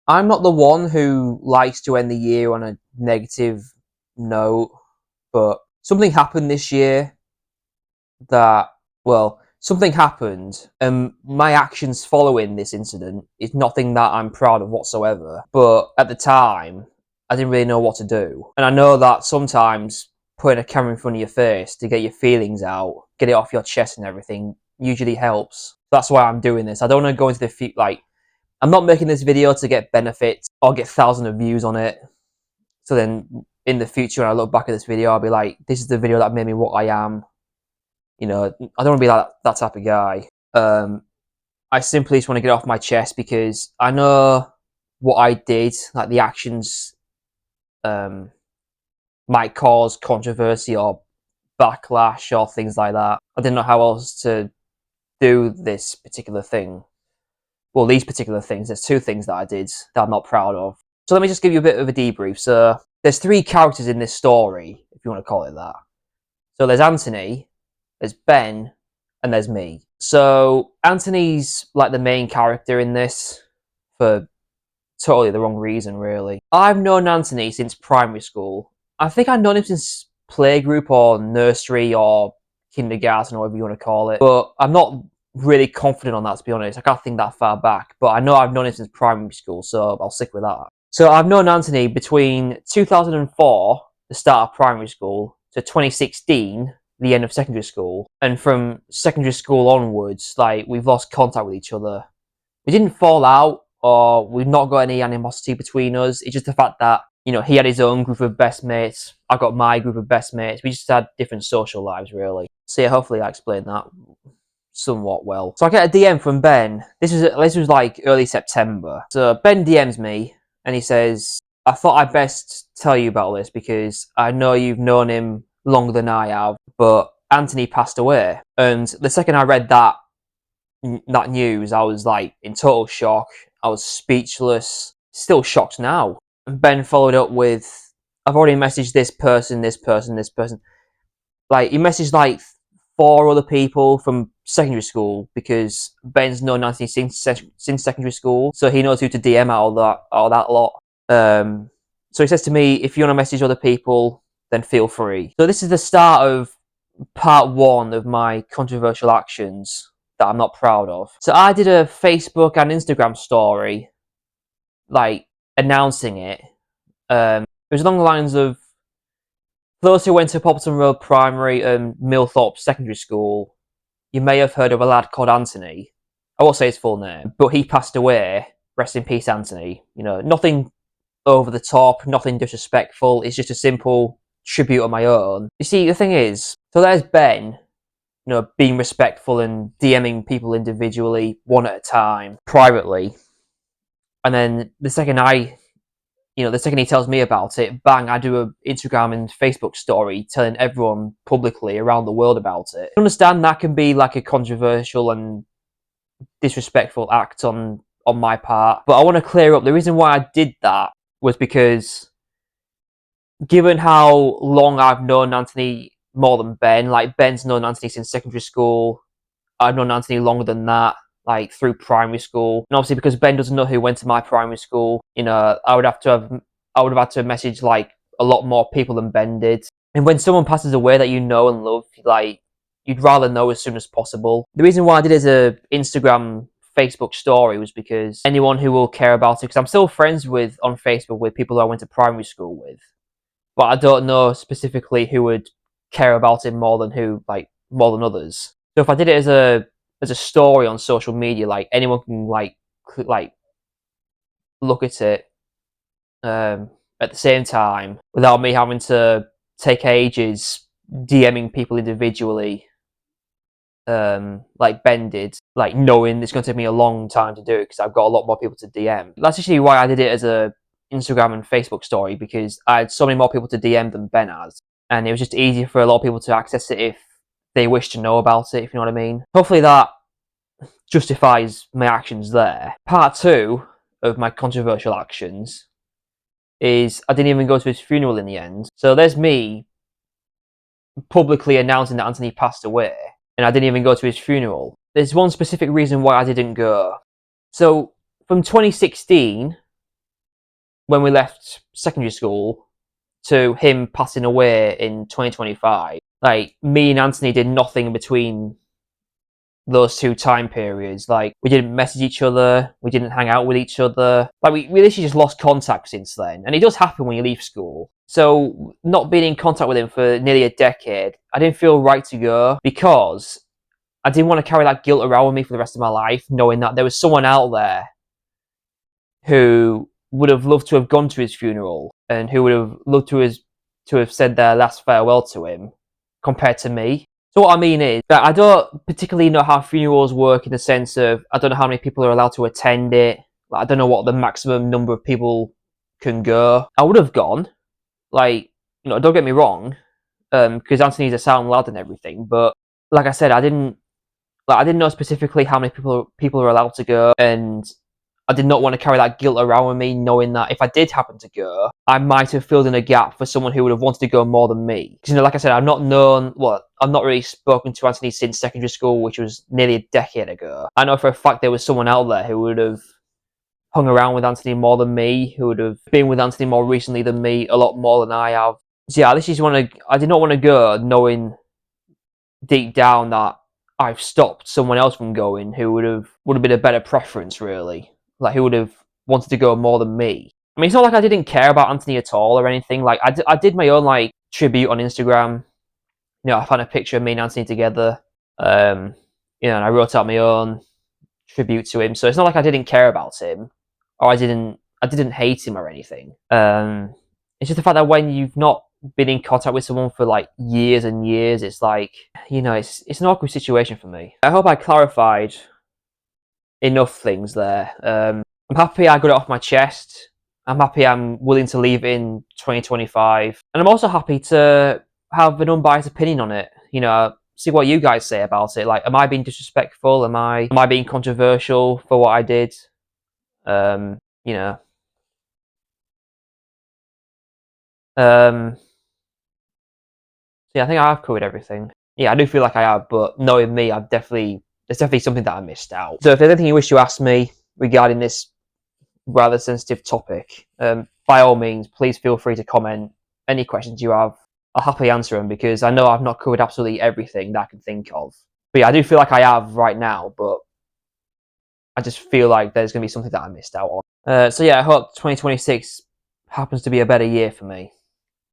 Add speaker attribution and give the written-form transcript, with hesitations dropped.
Speaker 1: I'm not the one who likes to end the year on a negative note, but something happened this year that, well, something happened, and my actions following this incident is nothing that I'm proud of whatsoever. But at the time, I didn't really know what to do. And I know that sometimes putting a camera in front of your face to get your feelings out, get it off your chest and everything, usually helps. That's why I'm doing this. I don't want to go into the I'm not making this video to get benefits or get thousands of views on it. So then in the future, when I look back at this video, I'll be like, this is the video that made me what I am. You know, I don't want to be that type of guy. I simply just want to get off my chest because I know what I did, like the actions might cause controversy or backlash or things like that. I didn't know how else to do this particular thing. Well, these particular things. There's two things that I did that I'm not proud of. So let me just give you a bit of a debrief. So there's three characters in this story, if you want to call it that. So there's Anthony, there's Ben, and there's me. So Anthony's like the main character in this for totally the wrong reason, really. I've known Anthony since primary school. I think I've known him since playgroup or nursery or kindergarten or whatever you want to call it. But I'm not really confident on that, to be honest. I can't think that far back. But I know I've known him since primary school, so I'll stick with that. So I've known Anthony between 2004, the start of primary school, to 2016, the end of secondary school. And from secondary school onwards, like, we've lost contact with each other. We didn't fall out, or we've not got any animosity between us. It's just the fact that, you know, he had his own group of best mates, I got my group of best mates. We just had different social lives, really. So yeah, hopefully I explained that somewhat well. So I get a DM from Ben. This was like early September. So Ben DMs me and he says, I thought I'd best tell you about this because I know you've known him longer than I have, but Anthony passed away. And the second I read that news, I was like in total shock. I was speechless, still shocked now. And Ben followed up with, I've already messaged this person, this person, this person. Like, he messaged like 4 other people from secondary school because Ben's known Anthony since secondary school, so he knows who to DM out all that lot. So he says to me, if you want to message other people, then feel free. So this is the start of part 1 of my controversial actions that I'm not proud of. So I did a Facebook and Instagram story, like, announcing it. It was along the lines of, those who went to Poppleton Road Primary and Millthorpe Secondary School, you may have heard of a lad called Anthony. I won't say his full name, but he passed away. Rest in peace, Anthony. You know, nothing over the top, nothing disrespectful. It's just a simple tribute on my own. You see, the thing is, so there's Ben, you know, being respectful and DMing people individually, one at a time, privately. And then the second he tells me about it, bang, I do an Instagram and Facebook story telling everyone publicly around the world about it. I understand that can be like a controversial and disrespectful act on my part, but I want to clear up the reason why I did that was because, given how long I've known Anthony more than Ben, like Ben's known Anthony since secondary school, I've known Anthony longer than that, like through primary school. And obviously because Ben doesn't know who went to my primary school, you know, I would have had to message like a lot more people than Ben did. And when someone passes away that you know and love, like, you'd rather know as soon as possible. The reason why I did it as a Instagram, Facebook story was because anyone who will care about it, because I'm still friends on Facebook with people who I went to primary school with, but I don't know specifically who would care about it more than others. So if I did it as a story on social media, like, anyone can like look at it at the same time without me having to take ages DMing people individually, like Ben did, like knowing it's going to take me a long time to do it because I've got a lot more people to DM. That's actually why I did it as a Instagram and Facebook story, because I had so many more people to DM than Ben has, and it was just easier for a lot of people to access it if they wish to know about it, if you know what I mean. Hopefully that justifies my actions there. Part 2 of my controversial actions is I didn't even go to his funeral in the end. So there's me publicly announcing that Anthony passed away, and I didn't even go to his funeral. There's one specific reason why I didn't go. So from 2016 when we left secondary school to him passing away in 2025, like me and Anthony did nothing in between those two time periods. Like we didn't message each other, we didn't hang out with each other. Like we literally just lost contact since then. And it does happen when you leave school. So not being in contact with him for nearly a decade, I didn't feel right to go because I didn't want to carry that guilt around with me for the rest of my life, knowing that there was someone out there who would have loved to have gone to his funeral and who would have loved to have said their last farewell to him compared to me. So what I mean is that I don't particularly know how funerals work in the sense of I don't know how many people are allowed to attend it. Like, I don't know what the maximum number of people can go. I would have gone. Like, don't get me wrong, because Anthony's a sound lad and everything. But like I said, I didn't know specifically how many people are allowed to go, and I did not want to carry that guilt around with me, knowing that if I did happen to go, I might have filled in a gap for someone who would have wanted to go more than me. Because, like I said, I've not really spoken to Anthony since secondary school, which was nearly a decade ago. I know for a fact there was someone out there who would have hung around with Anthony more than me, who would have been with Anthony more recently than me, a lot more than I have. So yeah, I did not want to go knowing deep down that I've stopped someone else from going who would have been a better preference, really. Like, who would have wanted to go more than me. I mean, it's not like I didn't care about Anthony at all or anything. Like, I did my own, like, tribute on Instagram. I found a picture of me and Anthony together. And I wrote out my own tribute to him. So it's not like I didn't care about him or I didn't hate him or anything. It's just the fact that when you've not been in contact with someone for like years and years, it's like, it's an awkward situation for me. I hope I clarified enough things there. I'm happy I got it off my chest. I'm happy I'm willing to leave in 2025. And I'm also happy to have an unbiased opinion on it. See what you guys say about it. Like, am I being disrespectful? Am I being controversial for what I did? You know. Yeah, I think I've covered everything. Yeah, I do feel like I have, but knowing me, there's definitely something that I missed out. So if there's anything you wish to ask me regarding this rather sensitive topic, by all means, please feel free to comment any questions you have. I'll happily answer them because I know I've not covered absolutely everything that I can think of. But yeah, I do feel like I have right now, but I just feel like there's going to be something that I missed out on. So yeah, I hope 2026 happens to be a better year for me.